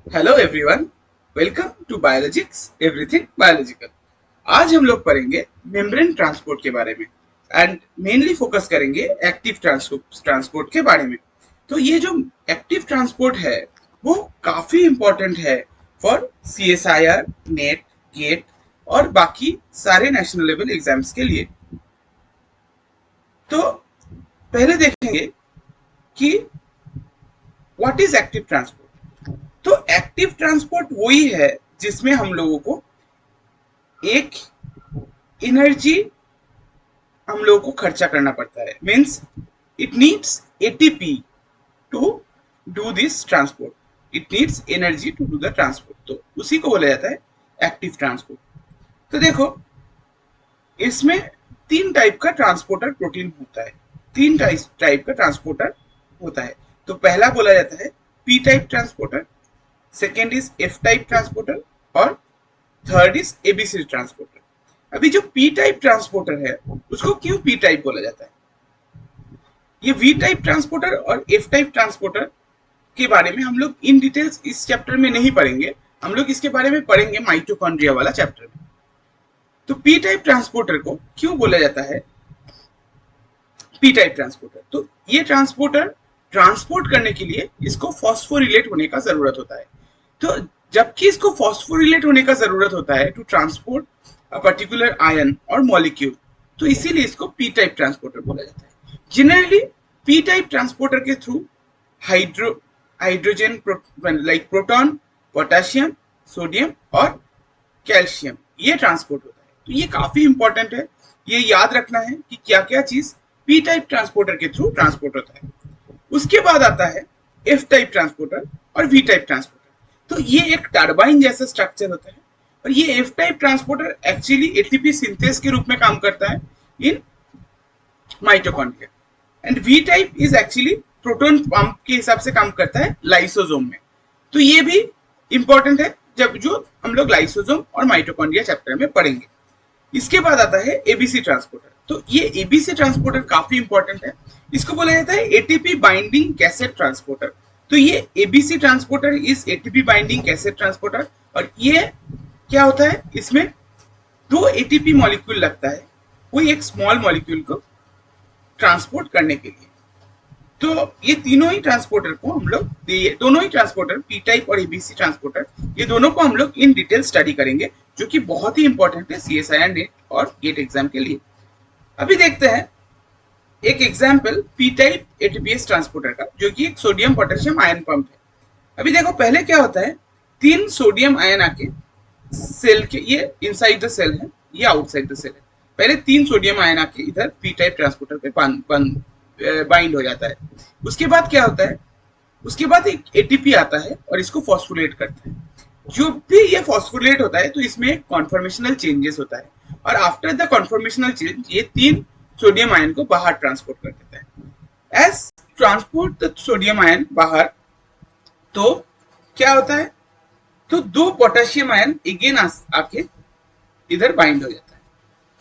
Hello everyone, welcome to biologics everything biological. आज हम लोग पढ़ेंगे मेम्ब्रेन ट्रांसपोर्ट के बारे में एंड मेनली फोकस करेंगे एक्टिव ट्रांसपोर्ट के बारे में। तो ये जो एक्टिव ट्रांसपोर्ट है वो काफी इंपॉर्टेंट है फॉर सीएसआईआर, नेट, गेट और बाकी सारे नेशनल लेवल एग्जाम्स के लिए। तो पहले देखेंगे कि व्हाट इज एक्टिव ट्रांसपोर्ट। तो एक्टिव ट्रांसपोर्ट वही है जिसमें हम लोगों को एक एनर्जी हम लोगों को खर्चा करना पड़ता है, means it needs ATP to do this transport, it needs energy to do the transport, तो उसी को बोला जाता है एक्टिव ट्रांसपोर्ट। तो देखो, इसमें तीन टाइप का ट्रांसपोर्टर प्रोटीन होता है, तीन टाइप का ट्रांसपोर्टर होता है। तो पहला बोला जाता है P type transporter, second is F type transporter और थर्ड इज एबीसी ट्रांसपोर्टर। अभी जो पी टाइप ट्रांसपोर्टर है उसको क्यों पी टाइप बोला जाता है? ये वी टाइप ट्रांसपोर्टर और एफ टाइप ट्रांसपोर्टर के बारे में हम लोग इन डिटेल्स इस चैप्टर में नहीं पढ़ेंगे, हम लोग इसके बारे में पढ़ेंगे माइटोकॉन्ड्रिया वाला चैप्टर में। तो पी टाइप ट्रांसपोर्टर को क्यों बोला जाता है पी टाइप ट्रांसपोर्टर? तो ये ट्रांसपोर्टर ट्रांसपोर्ट करने के लिए इसको फॉस्फोरिलेट होने का जरूरत होता है। तो जबकि इसको फॉस्फोरिलेट होने का जरूरत होता है to transport a particular ion और मॉलिक्यूल, तो इसीलिए इसको पी टाइप ट्रांसपोर्टर बोला जाता है। जनरली पी टाइप ट्रांसपोर्टर के through hydrogen like proton, potassium, sodium और कैल्शियम ये ट्रांसपोर्ट होता है। तो ये काफी इंपॉर्टेंट है, ये याद रखना है कि क्या क्या चीज पी टाइप ट्रांसपोर्टर के थ्रू ट्रांसपोर्ट होता है। उसके बाद आता है एफ टाइप ट्रांसपोर्टर और वी टाइप ट्रांसपोर्टर। तो ये एक टरबाइन जैसा स्ट्रक्चर होता है और ये F type transporter actually ATP synthase के रूप में काम करता है in mitochondria, and V type is actually proton pump के हिसाब से काम करता है लाइसोसोम में। तो ये भी इंपॉर्टेंट है जब जो हम लोग लाइसोसोम और माइटोकॉन्ड्रिया चैप्टर में पढ़ेंगे। इसके बाद आता है एबीसी ट्रांसपोर्टर। तो ये एबीसी ट्रांसपोर्टर काफी इंपॉर्टेंट है, इसको बोला जाता है एटीपी बाइंडिंग कैसेट ट्रांसपोर्टर। तो ये ABC transporter is ATP binding cassette transporter, और ये क्या होता है, इसमें दो एटीपी मॉलिक्यूल लगता है कोई एक स्मॉल मॉलिक्यूल को ट्रांसपोर्ट करने के लिए। तो ये तीनों ही ट्रांसपोर्टर को हम लोग, दोनों ही ट्रांसपोर्टर पी टाइप और एबीसी ट्रांसपोर्टर, ये दोनों को हम लोग इन डिटेल स्टडी करेंगे, जो कि बहुत ही इंपॉर्टेंट है सीएसआईआर, नेट और गेट एग्जाम के लिए। अभी देखते हैं एक example P type ATPase transporter का, जो कि एक सोडियम पोटेशियम आयन पंप है। अभी देखो पहले क्या होता है, तीन सोडियम आयन आके सेल के, ये इनसाइड द सेल है, ये आउटसाइड द सेल है। पहले तीन सोडियम आयन आके इधर पी टाइप ट्रांसपोर्टर पे बाइंड हो जाता है। उसके बाद क्या होता है, उसके बाद एक एटीपी आता है और इसको फॉस्फोरेट करता है। जो भी ये फॉस्फोरेट होता है तो इसमें कॉन्फॉर्मेशनल चेंजेस होता है, और आफ्टर द कॉन्फॉर्मेशनल चेंज ये तीन सोडियम आयन को बाहर ट्रांसपोर्ट कर देता है। As transport the sodium ion बाहर, तो क्या होता है, तो दो पोटेशियम आयन अगेन आके इधर बाइंड हो जाता है।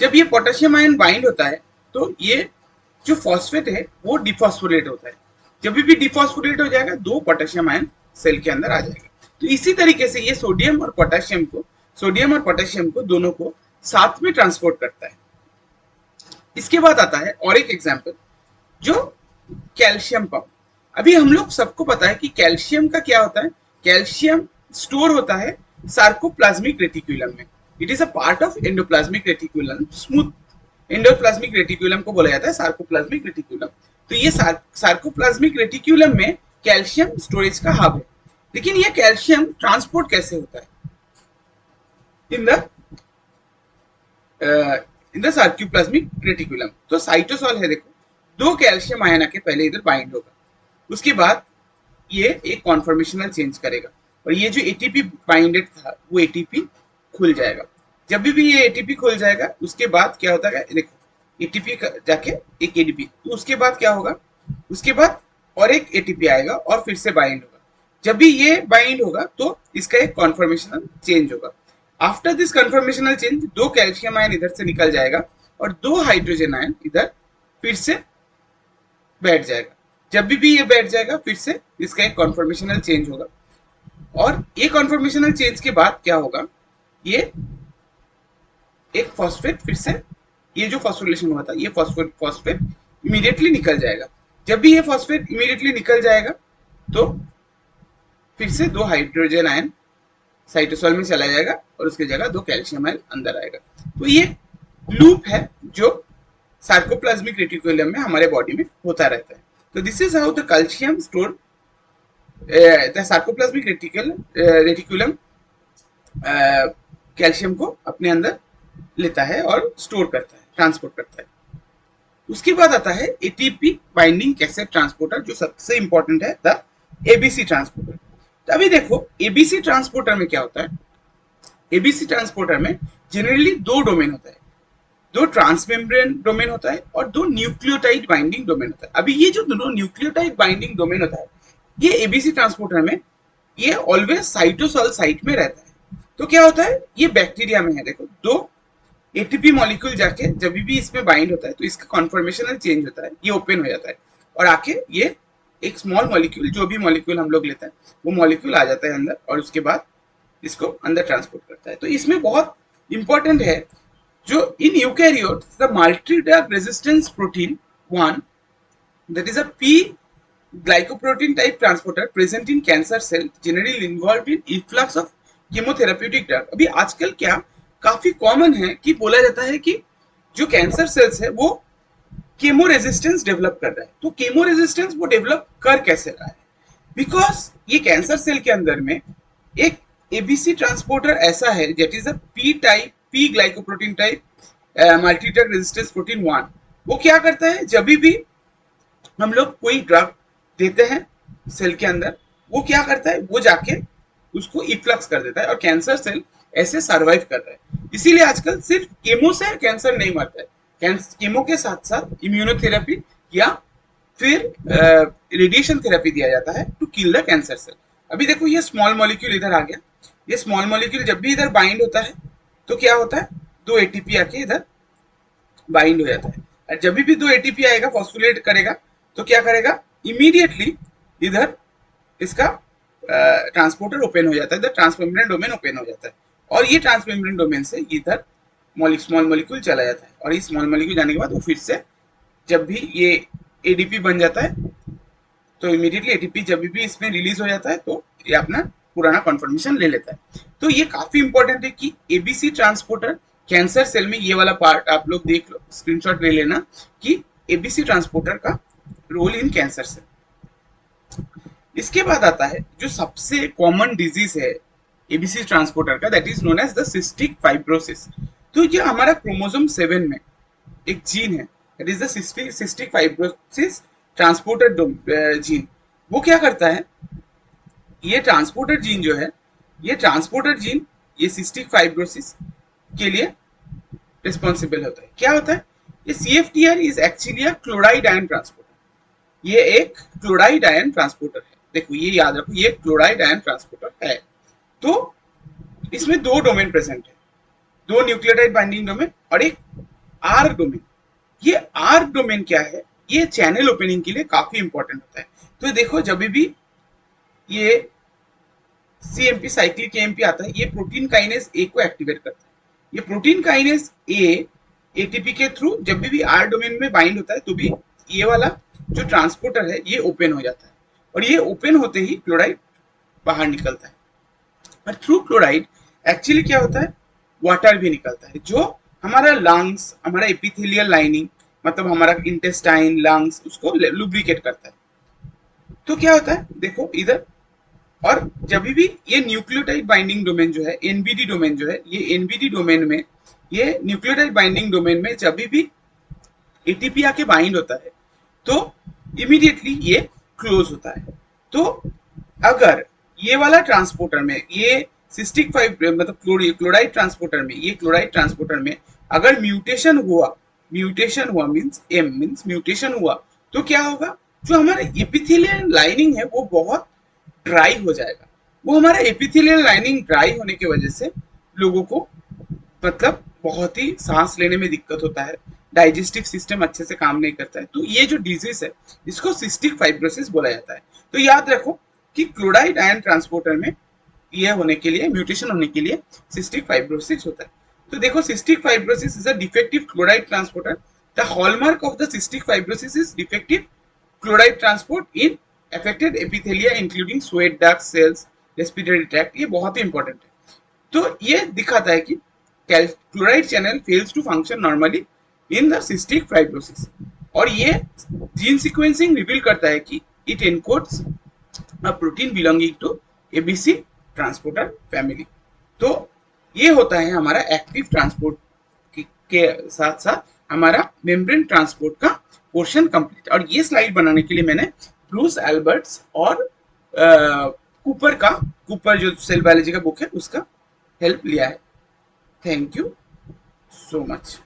जब ये पोटेशियम आयन बाइंड होता है तो ये जो फॉस्फेट है वो डिफॉस्फोरेट होता है। जब भी डिफॉस्फोरेट हो जाएगा दो पोटेशियम आयन सेल के अंदर आ जाएगा। तो इसी तरीके से ये सोडियम और पोटेशियम को दोनों को साथ में ट्रांसपोर्ट करता है। इसके बाद आता है और एक एग्जांपल, जो कैल्शियम पंप। अभी हम लोग सबको पता है कि कैल्शियम का क्या होता है, कैल्शियम स्टोर होता है सार्कोप्लाज्मिक रेटिकुलम में। It is a part of endoplasmic reticulum, smooth endoplasmic reticulum को बोला जाता है सार्कोप्लाज्मिक रेटिकुलम। तो ये सार्कोप्लाज्मिक रेटिकुलम में कैल्शियम स्टोरेज का हब है। लेकिन ये कैल्शियम ट्रांसपोर्ट कैसे होता है इन द सार्कोप्लाज्मिक रेटिकुलम? तो साइटोसॉल है, देखो दो कैल्शियम आयन आके पहले इधर बाइंड होगा, उसके बाद ये एक कॉन्फॉर्मेशनल चेंज करेगा और ये जो एटीपी बाइंडेड था वो एटीपी खुल जाएगा। जब भी ये एटीपी खुल जाएगा उसके बाद क्या होता है, देखो एटीपी जाके एक एटीपी, तो उसके बाद क्या होगा, उसके बाद और एक एटीपी आएगा और फिर से बाइंड होगा। जब भी ये बाइंड होगा तो इसका एक कॉन्फॉर्मेशनल चेंज होगा। आफ्टर दिस कन्फर्मेशनल चेंज दो कैल्शियम आयन इधर से निकल जाएगा और दो हाइड्रोजन आयन इधर फिर से बैठ जाएगा। जब भी ये बैठ जाएगा फिर से इसका एक कॉन्फॉर्मेशनल चेंज होगा। और ये कॉन्फॉर्मेशनल चेंज के बाद क्या होगा, ये एक फॉस्फेट फिर से, ये जो फॉस्फोरिलेशन हुआ था ये फॉस्फेट इमीडिएटली निकल जाएगा। जब भी ये फॉस्फेट इमीडिएटली निकल जाएगा तो फिर से 2 हाइड्रोजन आयन साइटोसॉल में चला जाएगा और उसकी जगह 2 कैल्शियम आयन अंदर आएगा। तो ये लूप है जो सार्कोप्लाज्मिक रेटिकुलम में हमारे बॉडी में होता रहता है। तो this is how the calcium store, the sarcoplasmic reticulum calcium को अपने अंदर लेता है और स्टोर करता है, ट्रांसपोर्ट करता है। उसके बाद आता है एटीपी बाइंडिंग कैसेट ट्रांसपोर्टर, जो सबसे इंपॉर्टेंट है, द एबीसी ट्रांसपोर्टर। तो अभी देखो एबीसी ट्रांसपोर्टर में क्या होता है, एबीसी ट्रांसपोर्टर में जनरली 2 डोमेन होता है, 2 ट्रांसमेम्ब्रेन डोमेन होता है और 2 न्यूक्लियोटाइड बाइंडिंग डोमेन होता है। अभी ये जो दोनों न्यूक्लियोटाइड बाइंडिंग डोमेन होता है, ये एबीसी ट्रांसपोर्टर में ये ऑलवेज साइटोसॉल साइट में रहता है। तो क्या होता है, ये बैक्टीरिया में है, देखो 2 एटीपी मॉलिक्यूल जाके जब भी इसमें बाइंड होता है तो इसका कॉन्फॉर्मेशनल चेंज होता है, ये ओपन हो जाता है और आके ये एक स्मॉल मॉलिक्यूल, जो भी मॉलिक्यूल हम लोग लेते हैं वो मॉलिक्यूल आ जाता है अंदर और उसके बाद इसको अंदर ट्रांसपोर्ट करता है। तो इसमें बहुत इंपॉर्टेंट है, जो in eukaryotes the multi drug resistance protein 1 that is a P glycoprotein type transporter present in cancer cell generally involved in efflux of chemotherapeutic drug। अभी आजकल क्या काफी कॉमन है कि बोला जाता है कि जो कैंसर सेल्स है वो केमो रेजिस्टेंस डेवलप कर रहा है। तो केमो रेजिस्टेंस वो डेवलप कर कैसे रहा है, बिकॉज ये कैंसर सेल के अंदर में एक एबीसी ट्रांसपोर्टर ऐसा है that is a P glycoprotein type multi drug resistance protein 1। वो क्या करता है, जब भी हम लोग कोई ड्रग देते हैं सेल के अंदर, वो क्या करता है, वो जाके उसको इफ्लक्स कर देता है और कैंसर सेल ऐसे सरवाइव कर रहा है। इसीलिए आजकल सिर्फ केमो से कैंसर नहीं मरता है, केमो के साथ साथ इम्यूनोथेरेपी या फिर रेडिएशन थेरेपी दिया जाता है to kill the cancer cell. अभी देखो ये स्मॉल मॉलिक्यूल इधर आ गया, ये स्मॉल मॉलिक्यूल जब भी इधर बाइंड होता है तो क्या होता है, 2 एटीपी आके इधर बाइंड हो जाता है और जब भी 2 एटीपी आएगा फॉस्फोरिलेट करेगा तो क्या करेगा, इमीडिएटली इधर इसका ट्रांसपोर्टर ओपन हो जाता है, इधर ट्रांसमेम्ब्रेन डोमेन ओपन हो जाता है और ये ट्रांसमेम्ब्रेन डोमेन से इधर स्मॉल मॉलिक्यूल चला जाता है और इस स्मॉल मॉलिक्यूल जाने के बाद वो फिर से जब भी ये एडीपी बन जाता है तो इमीडिएटली एटीपी जब भी इसमें रिलीज हो जाता है तो ये अपना पुराना कॉन्फर्मेशन ले लेता है। तो ये काफी इंपॉर्टेंट है कि एबीसी ट्रांसपोर्टर कैंसर सेल में, ये वाला पार्ट आप लोग देख लो, स्क्रीनशॉट ले लेना कि एबीसी ट्रांसपोर्टर का रोल इन कैंसर सेल। इसके बाद आता है जो सबसे कॉमन डिजीज है एबीसी ट्रांसपोर्टर का, that is known as the cystic fibrosis. तो ये हमारा क्रोमोसोम 7 में एक जीन है, that is the cystic fibrosis transporter gene. वो क्या करता है, ये ट्रांसपोर्टर जीन जो है, ये ट्रांसपोर्टर जीन ये सिस्टिक फाइब्रोसिस के लिए रिस्पॉन्सिबल होता है। क्या होता है, ये CFTR is actually a chloride ion transporter, ये एक क्लोराइड आयन ट्रांसपोर्टर है। देखो ये याद रखो, ये क्लोराइड आयन ट्रांसपोर्टर है। तो इसमें 2 डोमेन प्रेजेंट है, 2 न्यूक्लियोटाइड बाइंडिंग डोमेन और एक आर डोमेन। ये आर डोमेन क्या है, ये चैनल ओपनिंग के लिए काफी इंपॉर्टेंट होता है। तो देखो जब भी ये CMP साइक्लिक AMP आता है, ये प्रोटीन काइनेज ए को एक्टिवेट करता है। ये प्रोटीन काइनेज ए एटीपी के थ्रू जब भी आर डोमेन में बाइंड होता है तो भी ये वाला जो ट्रांसपोर्टर है ये ओपन हो जाता है और ये ओपन होते ही क्लोराइड बाहर निकलता है। और थ्रू क्लोराइड एक्चुअली क्या होता है, वाटर भी निकलता है, जो हमारा लंग्स, हमारा एपिथेलियल लाइनिंग, मतलब हमारा इंटेस्टाइन, लंग्स, उसको लुब्रिकेट करता है। तो क्या होता है, देखो इधर, और जब भी ये न्यूक्लियोटाइड बाइंडिंग डोमेन जो है, NBD डोमेन जो है, ये NBD डोमेन में, ये न्यूक्लियोटाइड बाइंडिंग डोमेन में जब भी एटीपी आके बाइंड होता है तो इमीडिएटली ये क्लोज होता है। तो अगर ये वाला ट्रांसपोर्टर में, ये सिस्टिक मतलब क्लोराइड ट्रांसपोर्टर में, ये क्लोराइड ट्रांसपोर्टर में अगर म्यूटेशन हुआ मीन्स M मीन्स म्यूटेशन हुआ, तो क्या होगा, जो हमारा एपिथेलियल लाइनिंग है वो बहुत ड्राई हो जाएगा। वो हमारा एपिथेलियल लाइनिंग ड्राई होने की वजह से लोगों को मतलब बहुत ही सांस लेने में दिक्कत होता है, डाइजेस्टिव सिस्टम अच्छे से काम नहीं करता है। तो ये जो डिजीज है इसको सिस्टिक फाइब्रोसिस बोला जाता है। तो याद रखो कि क्लोराइड आयन ट्रांसपोर्टर में ये होने के लिए, म्यूटेशन होने के लिए सिस्टिक फाइब्रोसिस होता है। तो देखो, cystic fibrosis is a defective chloride transporter. The hallmark of the cystic fibrosis is defective chloride transport in affected epithelia including sweat duct cells, respiratory tract. ये बहुत ही इंपॉर्टेंट है। तो ये दिखाता है कि chloride channel fails to function normally in the cystic fibrosis. और ये जीन सीक्वेंसिंग रिवील करता है कि it encodes a protein belonging to ABC transporter family. तो ये होता है हमारा एक्टिव ट्रांसपोर्ट के साथ साथ हमारा मेम्ब्रेन ट्रांसपोर्ट का पोर्शन कंप्लीट। और ये स्लाइड बनाने के लिए मैंने ब्रूस एल्बर्ट्स और कूपर जो सेल बायोलॉजी का बुक है उसका हेल्प लिया है। Thank you so much.